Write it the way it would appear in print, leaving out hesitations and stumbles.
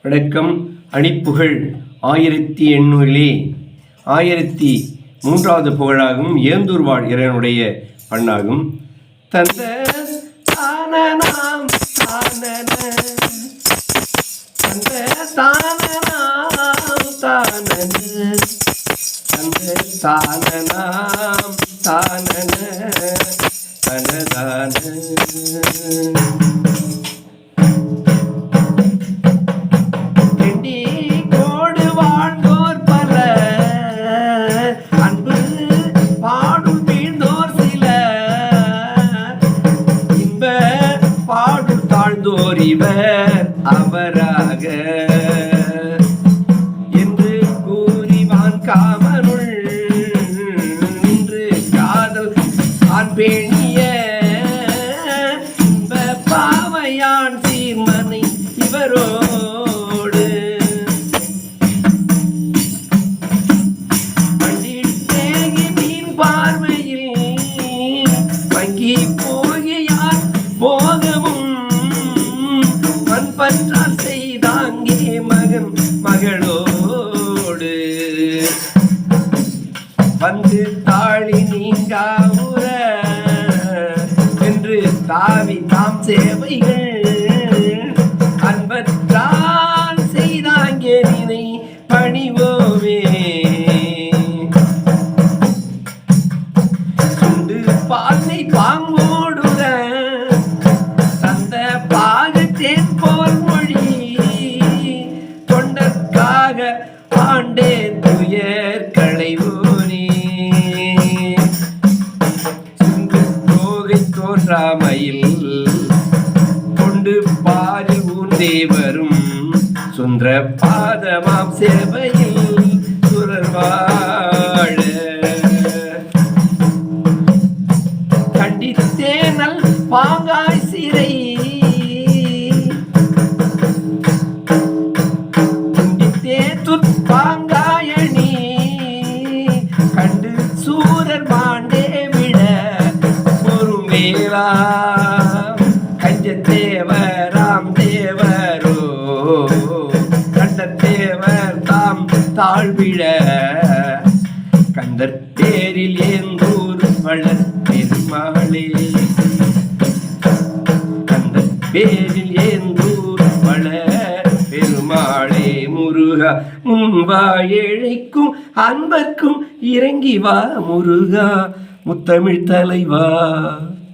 வணக்கம். அணிப்புகழ் 1800 1003வது புகழாகும். ஏந்தூர்வாழ் இறைவனுடைய பண்ணாகும். தந்த தானனாம் தானன தந்த தானனாம் தானன தந்த தானனாம் தானன தனதான இவர் அவராக என்று கூறிவான் காமருள் நின்று காதல் ஆண்பேணிய பாவையான் சீர்மனை இவரோடு பண்டிட்டேகி மீன் பார்வையில் வங்கி போகியார் போகவும் பற்றால் செய்தாங்கே மகன் மகளோடு வந்து தாழி நீங்காவுற என்று தாவி தாம் சேவைகள் அன்பற்றால் செய்தாங்கே நினை பணிவோமே சுண்டு பாலை பாங்கோடுற தந்த பாகத்தேன் போல் மொழி தொண்டற்காக ஆண்டே துயர் களைவோனே சுண்டு தோகை தோன்றாமையில் கொண்டு பாலில் ஊர்ந்தே வரும் சுந்தர பாதமாம் சேவையில் சுரர்வாழ கண்டித்தேனல் பாங்காய் சிறை பாங்காயணி கண்டு சூரர் மாண்டே விட ஒரு மேலா கஞ்சத்தேவராம் தேவரோ கண்டத்தேவர் தாம் தாழ்விட கந்தர் பேரில் ஏந்தூர் வளர் பெருமாளே கந்தர் பேரில் ஏந்தூர் வளர் பெருமாளே முருகா முன்பா ஏழைக்கும் அன்பர்க்கும் இறங்கி வா முருகா முத்தமிழ் தலைவா.